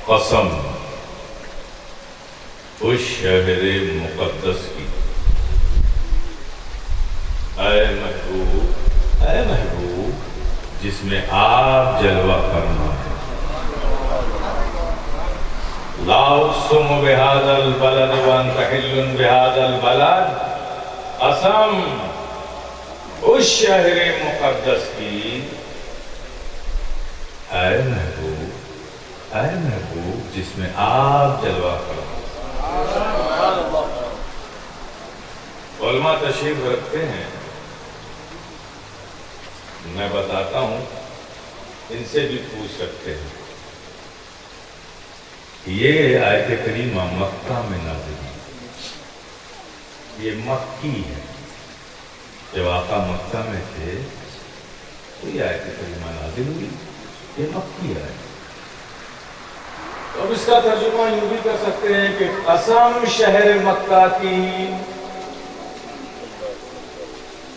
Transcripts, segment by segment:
قسم اس شہر مقدس کی، اے محبوب جس میں آپ جلوہ فرما ہے۔ لا اقسم بهذا البلد وانت حل بهذا البلد، قسم اس شہر مقدس کی، اے محبوب جس میں آپ جلوہ فرما۔ علماء تشریف رکھتے ہیں، میں بتاتا ہوں، ان سے بھی پوچھ سکتے ہیں۔ یہ آیت کریمہ مکہ میں نازل ہوئی، یہ مکی ہے۔ جب آقا مکہ میں تھے تو یہ آیت کریمہ نازل ہوئی، یہ مکی ہے۔ تو اب اس کا ترجمہ یوں بھی کر سکتے ہیں کہ قسم شہر مکہ کی،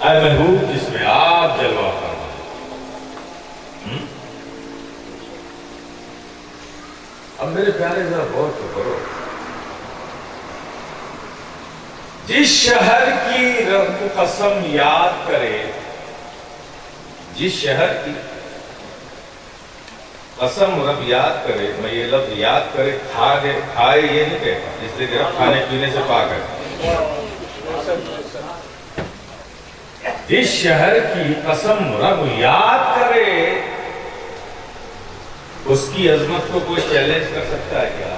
اے محبوب جس میں آپ جلوہ فرما۔ اب میرے پیارے ذرا غور تو کرو، جس شہر کی رب قسم یاد کرے، جس شہر کی قسم رب یاد کرے، میں یہ لفظ یاد کرے، کھائے یہ نہیں کہتا، اس لیے کہ رب کھانے پینے سے پاک ہے۔ جس شہر کی قسم رب یاد کرے، اس کی عظمت کو کوئی چیلنج کر سکتا ہے کیا؟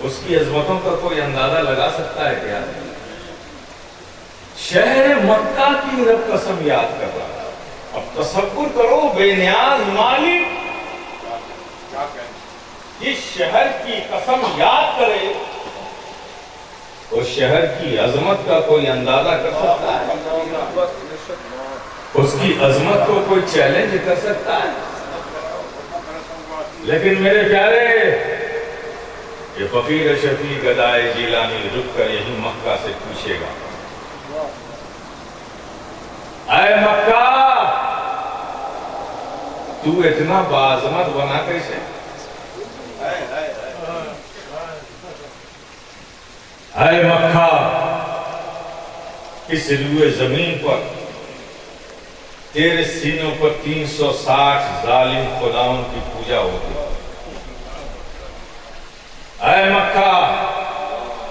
اس کی عظمتوں کا کوئی اندازہ لگا سکتا ہے کیا؟ شہر مکہ کی رب قسم یاد کر رہا ہے۔ اب تصور کرو، بے نیاز مالک اس شہر کی قسم یاد کرے، اس شہر کی عظمت کا کوئی اندازہ کر سکتا ہے؟ اس کی عظمت کو کوئی چیلنج کر سکتا ہے؟ لیکن میرے پیارے، یہ فقیر شفیع گدائے جیلانی رک کر یہی مکہ سے پوچھے گا، اے مکہ تو اتنا باعظمت بنا کیسے؟ اے مکہ اس روئے زمین پر تیرے سینوں پر 360 ظالم خداؤں کی پوجا ہوتی۔ اے مکہ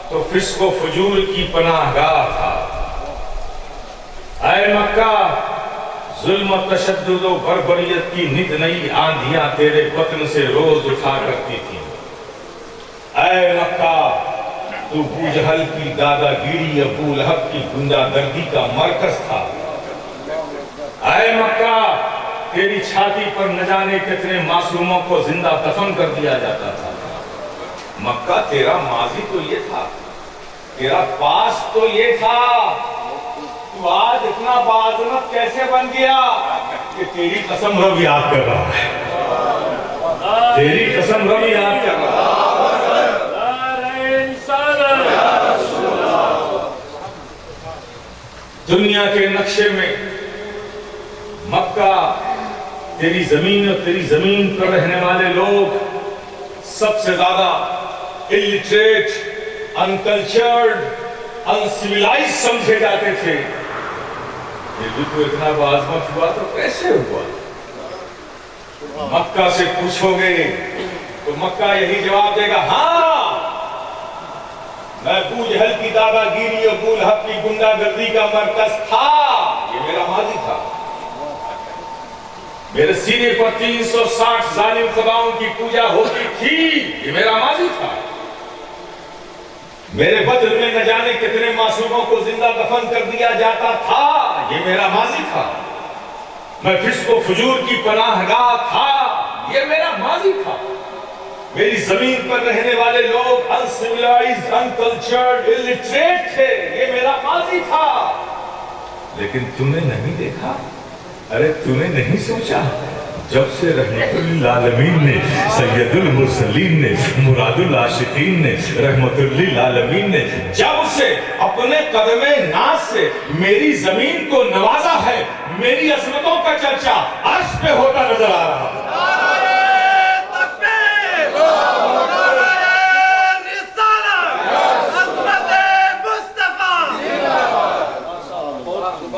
تو فسق و فجور کی پناہ گاہ تھا۔ اے مکہ ظلم و تشدد و بربریت کی نت نئی آندھیاں تیرے بطن سے روز اٹھا کرتی تھیں۔ اے مکہ تو ابو جہل کی دادا گیری، ابو لہب کی گنڈا گردی کا مرکز تھا۔ اے مکہ تیری چھاتی پر نہ جانے کتنے معصوموں کو زندہ دفن کر دیا جاتا تھا۔ مکہ تیرا ماضی تو یہ تھا، تیرا پاس تو یہ تھا، تو آج اتنا باعظمت کیسے بن گیا کہ تیری قسم رب یاد کر رہا ہے، تیری قسم رب یاد کر رہا ہے۔ دنیا کے نقشے میں مکہ تیری زمین اور تیری زمین پر رہنے والے لوگ سب سے زیادہ illiterate, uncultured, uncivilized سمجھے جاتے تھے۔ یہ بھی تو اتنا باعظمت ہوا تو کیسے ہوا؟ مکہ سے پوچھو گے تو مکہ یہی جواب دے گا، ہاں میں ابو جہل کی دادا گیری، ابو لہب کی گنڈا گردی کا مرکز تھا، یہ میرا ماضی تھا۔ میرے سینے پر 360 ظالم خداؤں کی پوجا ہوتی تھی، یہ میرا ماضی تھا۔ میرے بدن میں نہ جانے کتنے معصوموں کو زندہ دفن کر دیا جاتا تھا، یہ میرا ماضی تھا۔ میں فسق و فجور کی پناہ گاہ تھا، یہ میرا ماضی تھا۔ میری زمین پر رہنے والے لوگ uncivilized, uncultured, illiterate تھے، یہ میرا ماضی تھا۔ لیکن تم نے نہیں دیکھا، ارے تم نے نہیں سوچا، جب سے رحمت للعالمین نے، سید المرسلین نے، مراد العاشقین نے، رحمت للعالمین نے جب سے اپنے قدم ناز سے میری زمین کو نوازا ہے، میری عظمتوں کا چرچا عرش پہ ہوتا نظر آ رہا ہے۔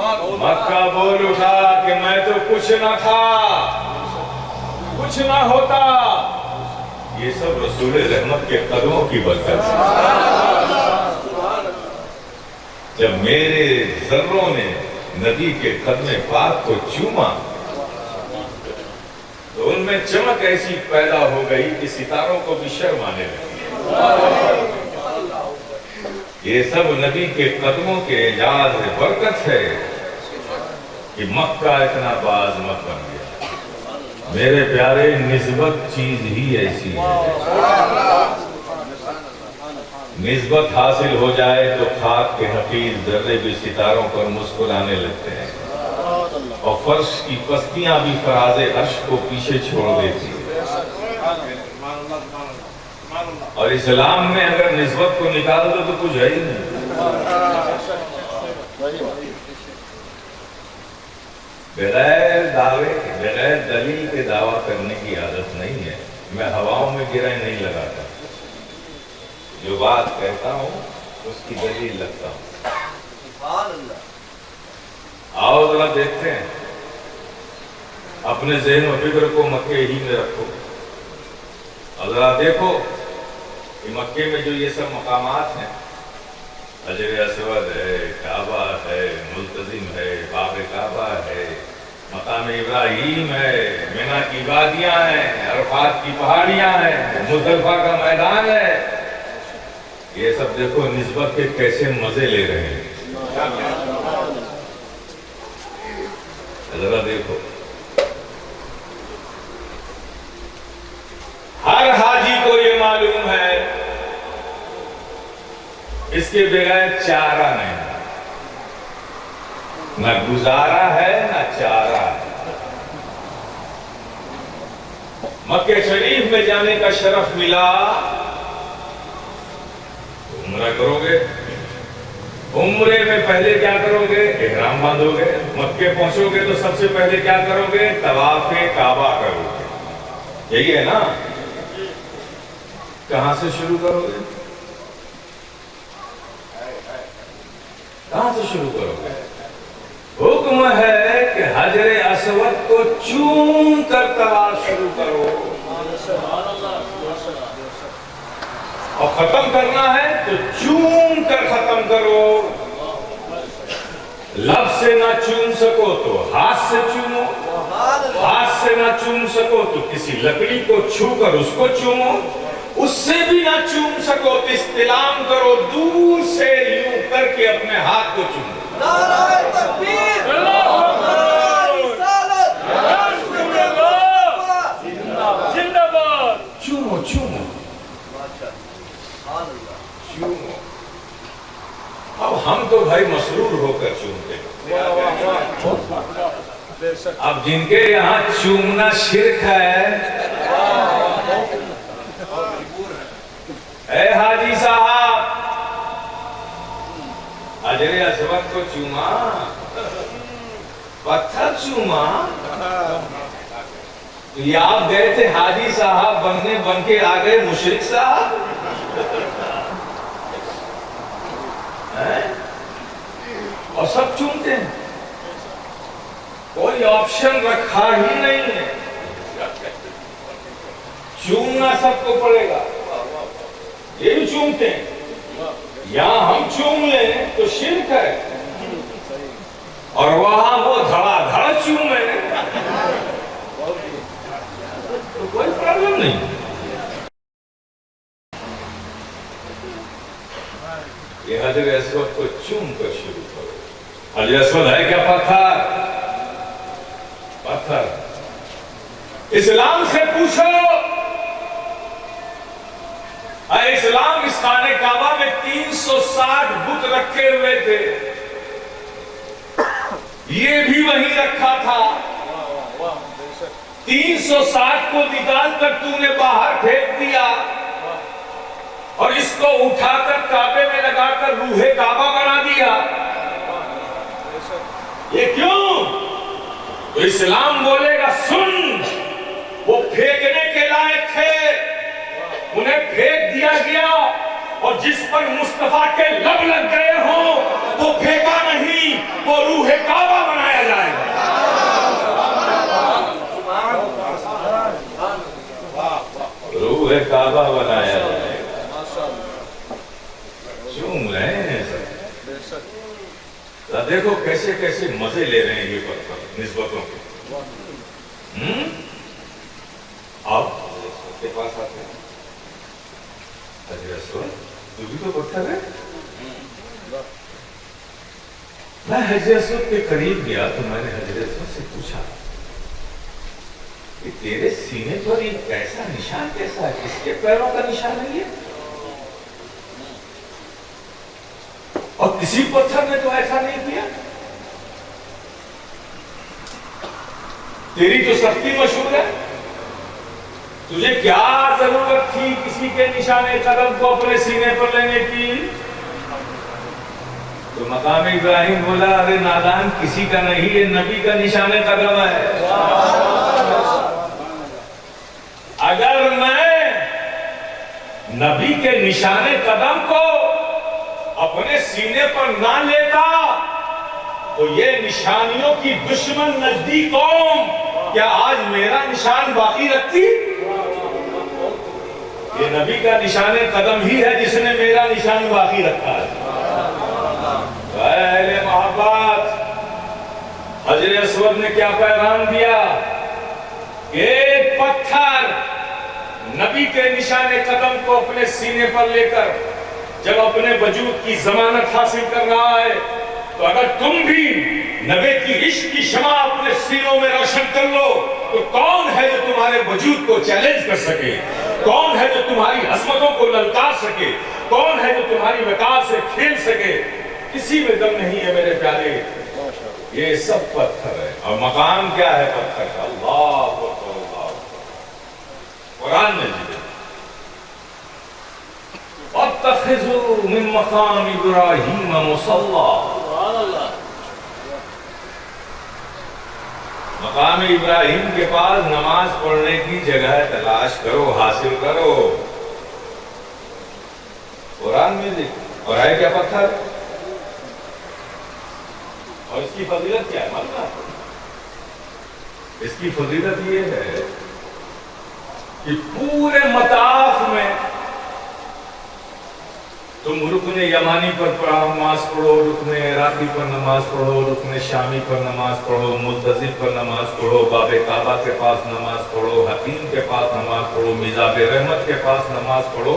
مکہ بول اٹھا کہ میں تو کچھ نہ تھا، کچھ نہ ہوتا، یہ سب رسول رحمت کے قدموں کی برکت ہے۔ جب میرے ذروں نے نبی کے قدم پاک کو چوما تو ان میں چمک ایسی پیدا ہو گئی کہ ستاروں کو بھی شرم آنے لگی۔ یہ سب نبی کے قدموں کے اعجاز برکت ہے کہ مکہ اتنا باز مت بن گیا۔ میرے پیارے، نسبت چیز ہی ایسی ہے، نسبت حاصل ہو جائے تو خاک کے حقیر ذرے بھی ستاروں پر مسکرانے لگتے ہیں، اور فرش کی پستیاں بھی فراز عرش کو پیچھے چھوڑ دیتی ہیں۔ اور اسلام میں اگر نسبت کو نکال دو تو کچھ ہے ہی نہیں۔ بغیر دعوے، بغیر دلیل کے دعویٰ کرنے کی عادت نہیں ہے۔ میں ہواؤں میں گرہیں نہیں لگاتا، جو بات کہتا ہوں اس کی دلیل لگتا ہوں۔ آؤ ذرا دیکھتے ہیں، اپنے ذہن و فکر کو مکے ہی میں رکھو اور ذرا دیکھو کہ مکے میں جو یہ سب مقامات ہیں، حجر اسود ہے، کعبہ ہے، ملتزم ہے، باب کعبہ ہے، مقام ابراہیم ہے، مینا کی وادیاں ہیں، عرفات کی پہاڑیاں ہیں، مزدلفہ کا میدان ہے، یہ سب دیکھو نسبت کے کیسے مزے لے رہے ہیں۔ ذرا دیکھو، ہر حاجی کو یہ معلوم ہے اس کے بغیر چارہ نہیں، نہ گزارا ہے نہ چارہ ہے۔ مکہ شریف میں جانے کا شرف ملا، عمرہ کرو گے، عمرے میں پہلے کیا کرو گے؟ احرام باندھو گے۔ مکے پہنچو گے تو سب سے پہلے کیا کرو گے؟ طواف کعبہ کرو گے، یہی ہے نا؟ کہاں سے شروع کرو گے؟ کہاں سے شروع کرو گے؟ حکم ہے کہ حجر اسود کو چوم کر طواف شروع کرو، اور ختم کرنا ہے تو چوم کر ختم کرو۔ لب سے نہ چوم سکو تو ہاتھ سے چومو، ہاتھ سے نہ چوم سکو تو کسی لکڑی کو چھو کر اس کو چومو، اس سے بھی نہ چوم سکو تو استلام کرو، دور سے یوں کر کے اپنے ہاتھ کو چومو۔ نعرہ تکبیر، اللہ اکبر، رسالت، زندہ باد۔ چومو چومو چومو۔ اب ہم تو بھائی مسرور ہو کر چومتے ہیں، اب جن کے یہاں چومنا شرک ہے، اے حاجی صاحب، حجر اسود کو چوما، پتھر چوما، تو یہ آپ گئے تھے حاجی صاحب بننے، بن کے آ گئے مشرک صاحب؟ اور سب چومتے ہیں، کوئی آپشن رکھا ہی نہیں ہے، چومنا سب کو پڑے گا۔ یہ بھی چومتے ہیں، یہاں ہم چوم لیں تو شرک ہے، اور وہاں وہ دھڑا دھڑ چومے تو کوئی پرابلم نہیں۔ یہ حجر اسود کو چوم کر شروع کرو۔ حجر اسود ہے کیا؟ پتھر، پتھر۔ اسلام سے پوچھو، اے اسلام، اس خانہ کعبہ میں 360 بت رکھے ہوئے تھے، یہ بھی وہیں رکھا تھا، 360 کو نکال کر تو نے باہر پھینک دیا، اور اس کو اٹھا کر کعبے میں لگا کر روح کعبہ بنا دیا۔ یہ کیوں؟ تو اسلام بولے گا سن، وہ پھینکنے کے لائق تھے، انہیں پھینک دیا گیا، اور جس پر مصطفیٰ کے لب لگ گئے ہوں تو پھینکا نہیں، وہ روح کعبہ بنایا جائے گا۔ روح کعبہ بنایا جائے گا۔ چوم رہے ہیں سب، دیکھو کیسے کیسے مزے لے رہے ہیں یہ پتھر نسبتوں کے۔ اب کے پاس آتے ہیں، حجر اسود تو بھی تو پتھر ہے۔ میں حجر اسود کے قریب گیا تو میں نے حجر اسود سے پوچھا کہ تیرے سینے پر یہ کیسا نشان کیسا ہے، کس کے پیروں کا نشان ہے یہ؟ اور کسی پتھر نے تو ایسا نہیں کیا۔ تیری تو سختی مشہور ہے، تجھے کیا ضرورت تھی کسی کے نشان قدم کو اپنے سینے پر لینے کی؟ تو مقام ابراہیم بولا ارے نادان، کسی کا نہیں، یہ نبی کا نشان قدم ہے۔ اگر میں نبی کے نشان قدم کو اپنے سینے پر نہ لیتا تو یہ نشانیوں کی دشمن نزدیک قوم کیا آج میرا نشان باقی رکھتی؟ یہ نبی کا نشان قدم ہی ہے جس نے میرا نشان باقی رکھا ہے۔ اہل محبت، حجر اسود نے کیا پیغام دیا؟ ایک پتھر نبی کے نشان قدم کو اپنے سینے پر لے کر جب اپنے وجود کی ضمانت حاصل کر رہا ہے تو اگر تم بھی نبی کی عشق کی شمع اپنے سینوں میں روشن کر لو تو کون ہے جو تمہارے وجود کو چیلنج کر سکے؟ کون ہے جو تمہاری عظمتوں کو للکار سکے؟ کون ہے جو تمہاری وقار سے کھیل سکے؟ کسی میں دم نہیں ہے میرے پیارے، یہ سب پتھر ہے۔ اور مقام کیا ہے پتھر کا؟ اللہ اکبر، اللہ اکبر۔ قرآن میں جی وَاتَّخِذُوا مِن مَّقَامِ إِبْرَاهِيمَ مُصَلًّى، مقام ابراہیم کے پاس نماز پڑھنے کی جگہ تلاش کرو، حاصل کرو۔ قرآن میں دیکھ، اور ہے کیا پتھر؟ اور اس کی فضیلت کیا ہے؟ معلوم؟ اس کی فضیلت یہ ہے کہ پورے مطاف میں تم رکن یمانی پر نماز پڑھو، رکن عراقی پر نماز پڑھو، رکن شامی پر نماز پڑھو، ملتزم پر نماز پڑھو، باب کعبہ کے پاس نماز پڑھو، حتیم کے پاس نماز پڑھو، میزاب رحمت کے پاس نماز پڑھو،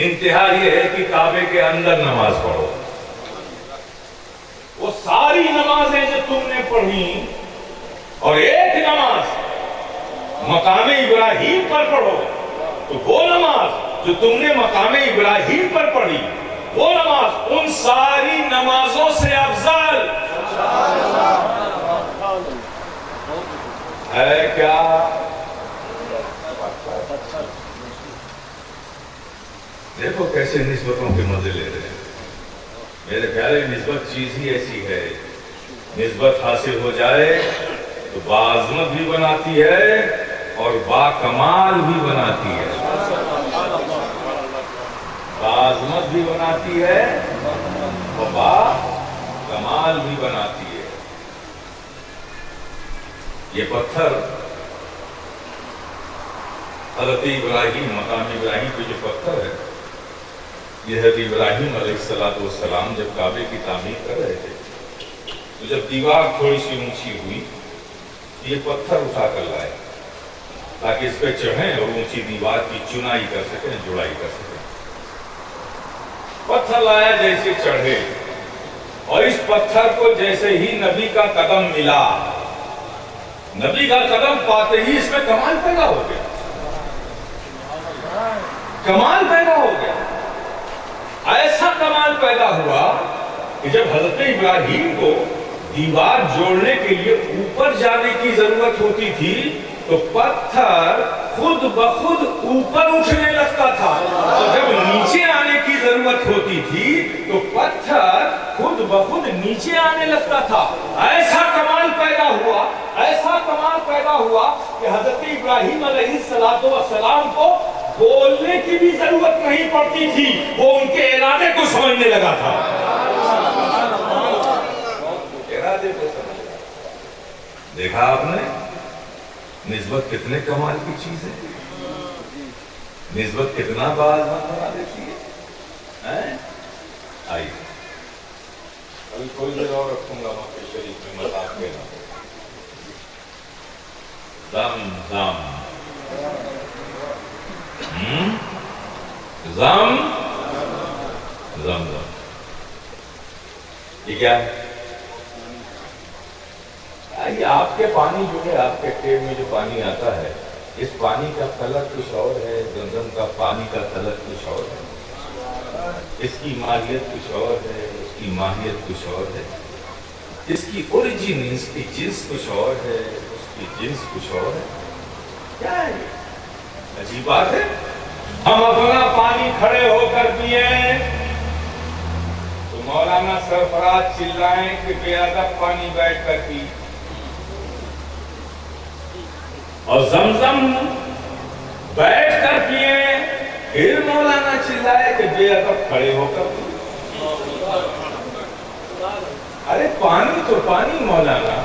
انتہا یہ ہے کہ کعبے کے اندر نماز پڑھو۔ وہ ساری نمازیں جو تم نے پڑھی اور ایک نماز مقام ابراہیم پر پڑھو تو وہ نماز جو تم نے مقام ابراہیم پر پڑھی وہ نماز ان ساری نمازوں سے افضل ہے۔ کیا دیکھو کیسے نسبتوں کے مزے لے رہے ہیں میرے پیارے۔ نسبت چیز ہی ایسی ہے، نسبت حاصل ہو جائے تو باعظمت بھی بناتی ہے اور با کمال بھی بناتی ہے، باعظمت بھی بناتی ہے اور با کمال بھی بناتی ہے۔ یہ پتھر حضرت ابراہیم، مقام ابراہیم پہ جو پتھر ہے، یہ حضرت ابراہیم علیہ السلام جب کعبے کی تعمیر کر رہے تھے تو جب دیوار تھوڑی سی اونچی ہوئی یہ پتھر اٹھا کر لائے تاکہ اس پہ چڑھیں اور اونچی دیوار کی چنائی کر سکیں، جڑائی کر سکیں۔ پتھر لایا، جیسے چڑھے اور اس پتھر کو جیسے ہی نبی کا قدم ملا، نبی کا قدم پاتے ہی اس میں کمال پیدا ہو گیا، کمال پیدا ہو گیا۔ ایسا کمال پیدا ہوا کہ جب حضرت ابراہیم کو دیوار جوڑنے کے لیے اوپر جانے کی ضرورت ہوتی تھی تو پتھر خود بخود اوپر اٹھنے لگتا تھا، اور جب نیچے آنے کی ضرورت ہوتی تھی تو پتھر خود بخود نیچے آنے لگتا تھا۔ ایسا کمال پیدا ہوا، ایسا کمال پیدا ہوا کہ حضرت ابراہیم علیہ السلام کو بولنے کی بھی ضرورت نہیں پڑتی تھی، وہ ان کے ارادے کو سمجھنے لگا تھا۔ ارادے کو سمجھ لگا۔ دیکھا آپ نے نسبت کتنے کمال کی چیز ہے، نسبت کتنا باعزت بنا دیتی ہے۔ آئیے ابھی تھوڑی دیر اور رکھوں گا مکہ شریف میں، مت آپ کے نام زم زم زم زم زم، یہ کیا ہے؟ یہ آپ کے پانی جو ہے، آپ کے ٹیب میں جو پانی آتا ہے، اس پانی کا کلر کچھ اور ہے، زمزم کا پانی کا کلر کچھ اور ہے، اس کی ماہیت کچھ اور ہے، اس کی ماہیت کچھ اور ہے، اس کی اوریجن، اس کی جنس کچھ اور ہے، اس کی جنس کچھ اور ہے۔ کیا ہے یہ؟ عجیب بات ہے۔ ہم اپنا پانی کھڑے ہو کر پیے تو مولانا سرفراز چلائیں کہ بے ادب پانی بیٹھ کر پی، اور زمزم بیٹھ کر پیے پھر مولانا چلائے کہ بے ادب کھڑے ہو کر پی۔ ارے پانی تو پانی مولانا،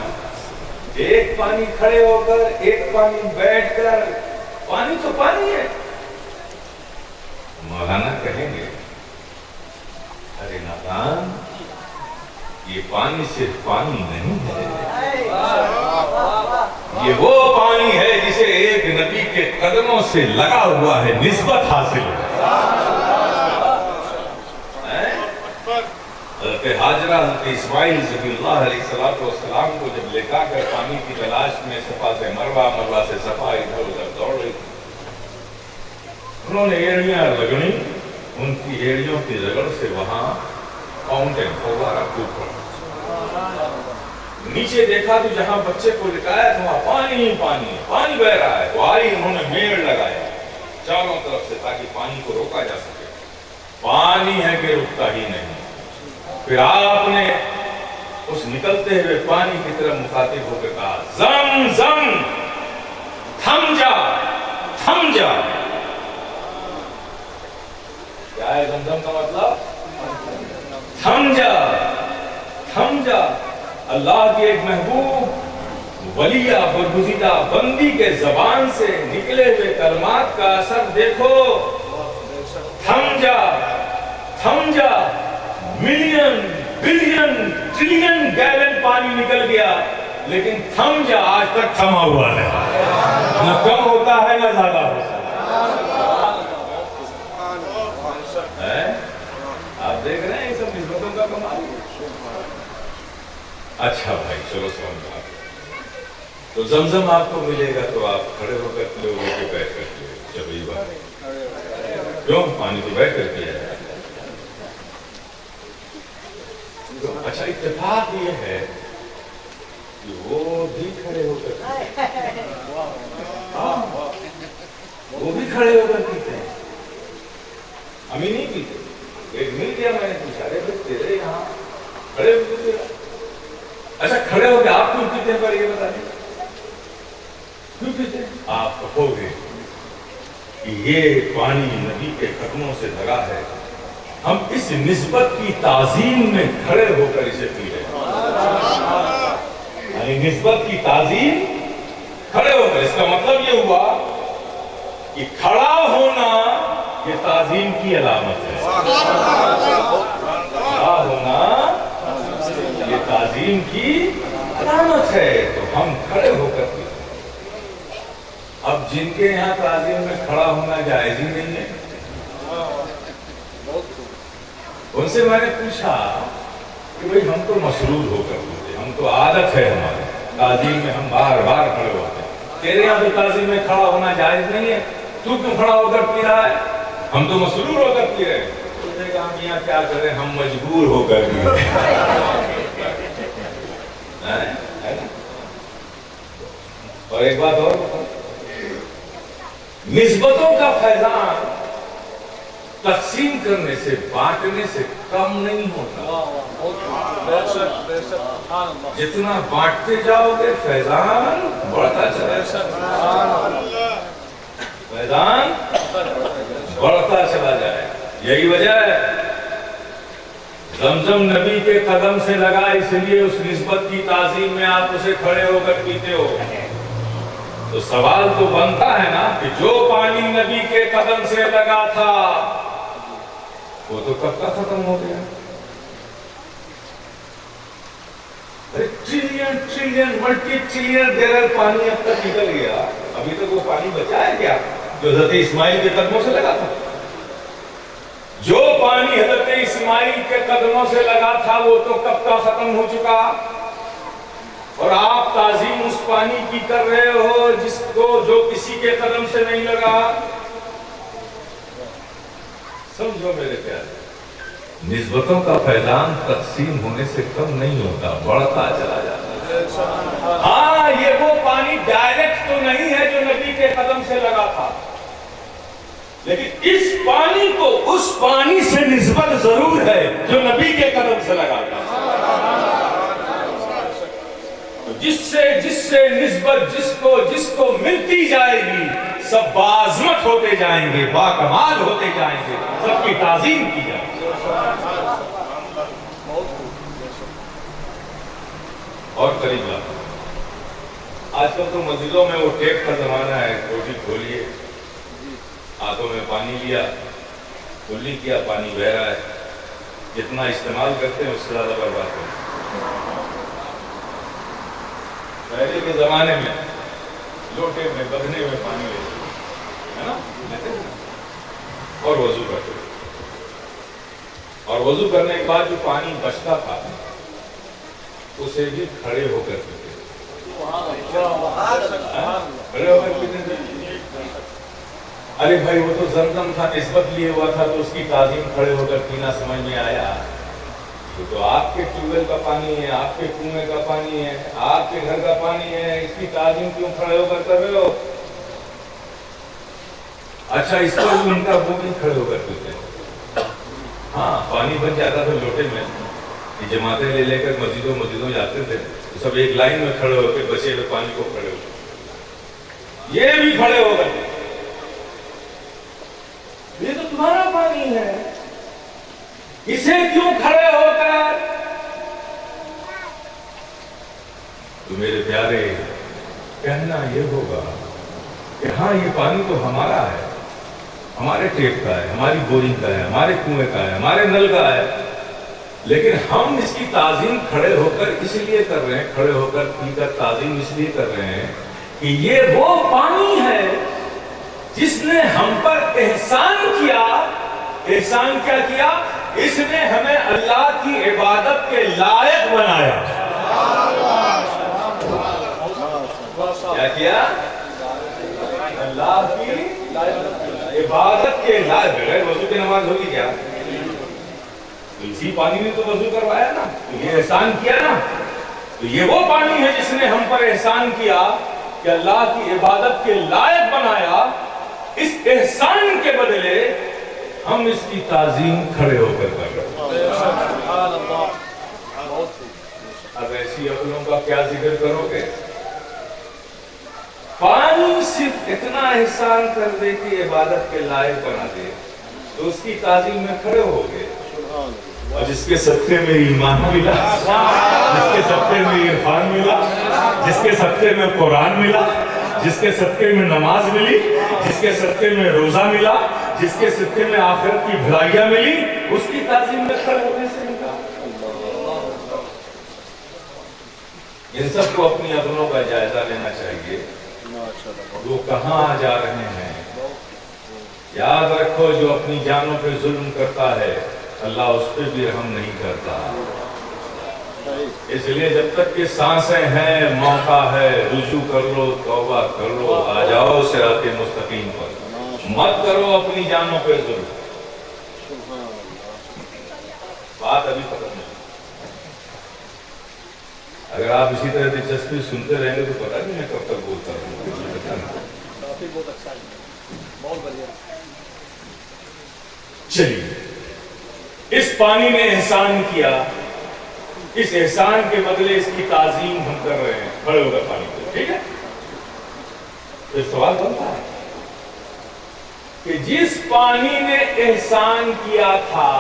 ایک پانی کھڑے ہو کر، ایک پانی بیٹھ کر، پانی تو پانی ہے۔ مولانا کہیں گے ارے نادان، یہ پانی صرف پانی نہیں ہے، یہ وہ پانی ہے جسے ایک نبی کے قدموں سے لگا ہوا ہے، نسبت حاصل ہے۔ حضرت حاجرہ، حضرت اسماعیل ذبی اللہ علیہ السلام کو جب لے جا کر پانی کی تلاش میں صفا سے مروہ، مروہ سے صفا ادھر ادھر دوڑ رہی تھی، انہوں نے ایڑیاں رگڑی، ان کی ایڑیوں کی رگڑ سے وہاں فاؤنٹین فوارہ ٹوٹ پڑا۔ نیچے دیکھا تو جہاں بچے کو لٹایا تھا وہاں پانی ہی پانی ہے، پانی بہ رہا ہے۔ وہ آئی، انہوں نے میڑ لگایا چاروں طرف سے تاکہ پانی کو روکا جا سکے، پانی ہے کہ رکتا ہی نہیں۔ پھر آپ نے اس نکلتے ہوئے پانی کی طرف مخاطب ہو کے کہا، زم زم تھم جا، تھم جا۔ کیا ہے زمزم کا مطلب؟ تھم جا، تھم جا۔ اللہ کے ایک محبوب ولیہ برگزیدہ بندی کے زبان سے نکلے ہوئے کلمات کا اثر دیکھو۔ تھم جا، تھم جا، ملین بلین ٹریلین گیلن پانی نکل گیا، لیکن تھم جا آج تک تھما ہوا ہے، نہ کم ہوتا ہے نہ زیادہ ہوتا ہے۔ آپ دیکھ رہے ہیں یہ سب نسبتوں کا کمال۔ اچھا بھائی چلو سمجھا، تو زمزم آپ کو ملے گا تو آپ کھڑے ہو کر پیو گے کہ بیٹھ کر پیو گے؟ جب یہ بات کیوں، پانی تو بیٹھ کر پیا ہے۔ اچھا اتفاق یہ ہے کہ وہ بھی کھڑے ہو کر، وہ بھی کھڑے ہو کر پیتے ہیں، ہم ہی نہیں پیتے۔ ایک مل گیا، میں نے پوچھا رہے تیرے یہاں کھڑے ہو کے، اچھا کھڑے ہو کے آپ کیوں پیتے ہیں؟ پر یہ بتا دیں کیوں پیتے ہیں؟ آپ کہو گے کہ یہ پانی نبی کے قدموں سے لگا ہے، ہم اس نسبت کی تعظیم میں کھڑے ہو کر اسے پی رہے ہیں، یعنی نسبت کی تعظیم کھڑے ہو کر۔ اس کا مطلب یہ ہوا کہ کھڑا ہونا یہ تعظیم کی علامت ہے، کھڑا ہونا یہ تعظیم کی علامت ہے، تو ہم کھڑے ہو کر پیتے ہیں۔ اب جن کے یہاں تعظیم میں کھڑا ہونا جائز ہی نہیں ہے، ان سے میں نے پوچھا کہ بھئی ہم تو مسرور ہو کر پیتے، ہم تو عادت ہے ہماری تعظیم میں، ہم بار بار کھڑے ہوتے ہیں، تیرے یہاں تو تعظیم میں کھڑا ہونا جائز نہیں ہے، تو کیوں کھڑا ہو کر پی رہا ہے؟ ہم تو مسرور ہو کر پی رہے ہیں۔ اس نے کہا ہم یہاں کیا کریں، ہم مجبور ہو کر پی رہے ہیں۔ اور ایک بات اور، نسبتوں کا فیضان تقسیم کرنے سے، بانٹنے سے کم نہیں ہوتا۔ جتنا بانٹتے جاؤ گے فیضان بڑھتا چلا جائے گا، فیضان بڑھتا چلا جائے. یہی وجہ ہے زمزم نبی کے قدم سے لگا، اس لیے اس نسبت کی تعظیم میں آپ اسے کھڑے ہو کر پیتے ہو. تو سوال تو بنتا ہے نا کہ جو پانی نبی کے قدم سے لگا تھا وہ تو کب کا ختم ہو گیا. ٹریلین ملٹی ٹریلین بیرل پانی اب تک نکل گیا، ابھی تک وہ پانی بچا ہے کیا جو حضرت اسماعیل کے قدموں سے لگا تھا؟ جو پانی حضرت اسماعیل کے قدموں سے لگا تھا وہ تو کب کا ختم ہو چکا، اور آپ تعظیم اس پانی کی کر رہے ہو جس کو جو کسی کے قدم سے نہیں لگا. سمجھو میرے پیارے، نسبتوں کا فیضان تقسیم ہونے سے کم نہیں ہوتا، بڑھتا چلا جاتا ہے. ہاں یہ وہ پانی ڈائریکٹ تو نہیں ہے جو نبی کے قدم سے لگا تھا، لیکن اس پانی کو اس پانی سے نسبت ضرور ہے جو نبی کے قدم سے لگا تھا. جس سے نسبت جس کو ملتی جائے گی سب باعظمت ہوتے جائیں گے، باکمال ہوتے جائیں گے، سب کی تعظیم کی جائے گی. اور قریب لاتا آج کل تو مسجدوں میں وہ ٹیپ کا زمانہ ہے، ٹوٹی کھولیے، ہاتھوں میں پانی لیا، کھلی کیا، پانی بہ رہا ہے. جتنا استعمال کرتے ہیں اس سے زیادہ برباد کرتے ہیں. پہلے کے زمانے میں لوٹے میں بگنے میں پانی لیتے ہے نا، اور وضو کرتے، اور وضو کرنے کے بعد جو پانی بچتا تھا اسے بھی کھڑے ہو کر پیتے. کھڑے ہو کر پیتے تھے. ارے بھائی وہ تو زمزم تھا، نسبت لیے ہوا تھا، تو اس کی تعظیم کھڑے ہو کر پینا سمجھ میں آیا. یہ تو آپ کے ٹیوب ویل کا پانی ہے، آپ کے کنویں کا پانی ہے، آپ کے گھر کا پانی ہے، اس کی تعظیم کیوں کھڑے ہو کر رہے ہو؟ اچھا اس کو بھی ان کا وہ بھی کھڑے ہو کر پیتے ہیں. ہاں پانی بن جاتا تھا لوٹے میں، یہ جماعتیں لے لے کر مسجدوں جاتے تھے، تو سب ایک لائن میں کھڑے ہو کے بچے ہوئے پانی کو کھڑے ہو کر، یہ بھی کھڑے ہو کر، یہ تو تمہارا پانی ہے، اسے کیوں کھڑے ہو کر؟ تو میرے پیارے کہنا یہ ہوگا کہ ہاں یہ پانی تو ہمارا ہے، ہمارے ٹیپ کا ہے، ہماری بورنگ کا ہے، ہمارے کنویں کا ہے، ہمارے نل کا ہے، لیکن ہم اس کی تعظیم کھڑے ہو کر اس لیے کر رہے ہیں، کھڑے ہو کر پی کر تعظیم اس لیے کر رہے ہیں کہ یہ وہ پانی ہے جس نے ہم پر احسان کیا. احسان کیا کیا؟ اس نے ہمیں اللہ کی عبادت کے لائق بنایا. کیا کیا؟ اللہ کی عبادت کے لائق. بغیر وضو کی نماز ہوگی کیا؟ اسی پانی نے تو وضو کروایا نا، تو یہ احسان کیا نا. تو یہ وہ پانی ہے جس نے ہم پر احسان کیا کہ اللہ کی عبادت کے لائق بنایا. اس احسان کے بدلے ہم اس کی تعظیم کھڑے ہو کر کر رہے ہیں. اب ایسی عقلوں کا کیا ذکر کرو گے؟ پانی صرف اتنا احسان کر دے کہ عبادت کے لائق بنا دے تو اس کی تعظیم میں کھڑے ہو گے. اور جس کے صدقے میں ایمان ملا، جس کے صدقے میں عرفان ملا، جس کے صدقے میں قرآن ملا، جس کے صدقے میں نماز ملی، جس کے صدقے میں روزہ ملا، جس کے صدقے میں آخرت کی بھلائیاں ملی، اس کی تعظیم میں کھڑے ہونے سے نکلا. ان سب کو اپنی عقلوں کا جائزہ لینا چاہیے. وہ کہاں جا رہے ہیں؟ یاد رکھو جو اپنی جانوں پہ ظلم کرتا ہے اللہ اس پہ بھی رحم نہیں کرتا. اس لیے جب تک کہ سانسیں ہیں موقع ہے، رجوع کر لو، توبہ کر لو، آ جاؤ صراط مستقیم پر. مت کرو اپنی جانوں پہ ظلم. بات ابھی ختم نہیں. اگر آپ اسی طرح دلچسپی سنتے رہیں گے تو پتا نہیں میں کب تک بولتا ہوں. چلیے اس پانی نے احسان کیا، اس احسان کے بدلے اس کی تعظیم ہم کر رہے ہیں کھڑے ہو کر پانی پہ. ٹھیک ہے؟ پھر سوال بنتا ہے کہ جس پانی نے احسان کیا تھا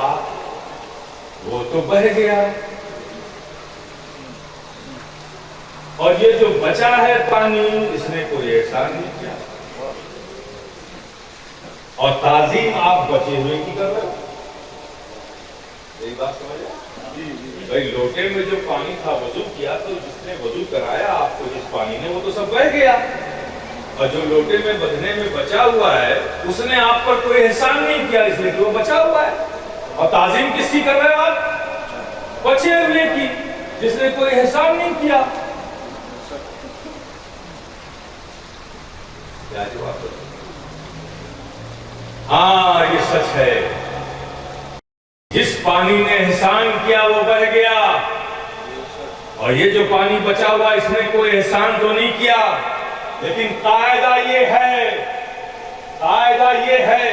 وہ تو بہہ گیا، اور یہ جو بچا ہے پانی اس نے کوئی احسان نہیں کیا۔ اور تعظیم آپ بچے ہوئے کی کر رہے ہو، یہی بات سمجھے؟ بھائی لوٹے میں جو پانی تھا وضو کیا تو جس نے وضو کرایا آپ کو جس پانی نے وہ تو سب بہہ گیا، اور جو لوٹے میں بدھنے میں بچا ہوا ہے اس نے آپ پر کوئی احسان نہیں کیا اس لیے کہ وہ بچا ہوا ہے۔ اور تعظیم کس کی کر رہے ہو آپ؟ بچے ہوئے کی، جس نے کوئی احسان نہیں کیا۔ کیا جواب؟ ہاں یہ سچ ہے، جس پانی نے احسان کیا وہ بہہ گیا، اور یہ جو پانی بچا ہوا اس نے کوئی احسان تو نہیں کیا، لیکن قاعدہ یہ ہے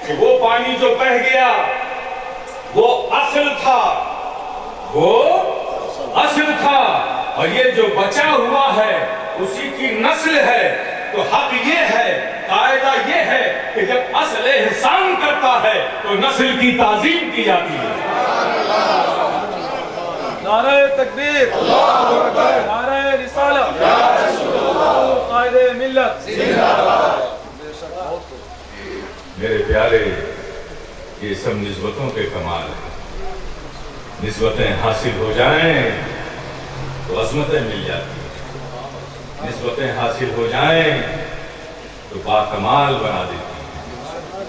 کہ وہ پانی جو بہہ گیا وہ اصل تھا، اور یہ جو بچا ہوا ہے اسی کی نسل ہے۔ تو حق یہ ہے، قاعدہ یہ ہے کہ جب اصل احسان کرتا ہے تو نسل کی تعظیم کی جاتی ہے۔ نعرہ تکبیر، نعرہ رسالت، قائد ملت۔ میرے پیارے، یہ سب نسبتوں کے کمال ہیں، نسبتیں حاصل ہو جائیں تو عظمتیں مل جاتی ہیں، نسبتیں حاصل ہو جائیں تو باکمال بنا دیتی ہیں۔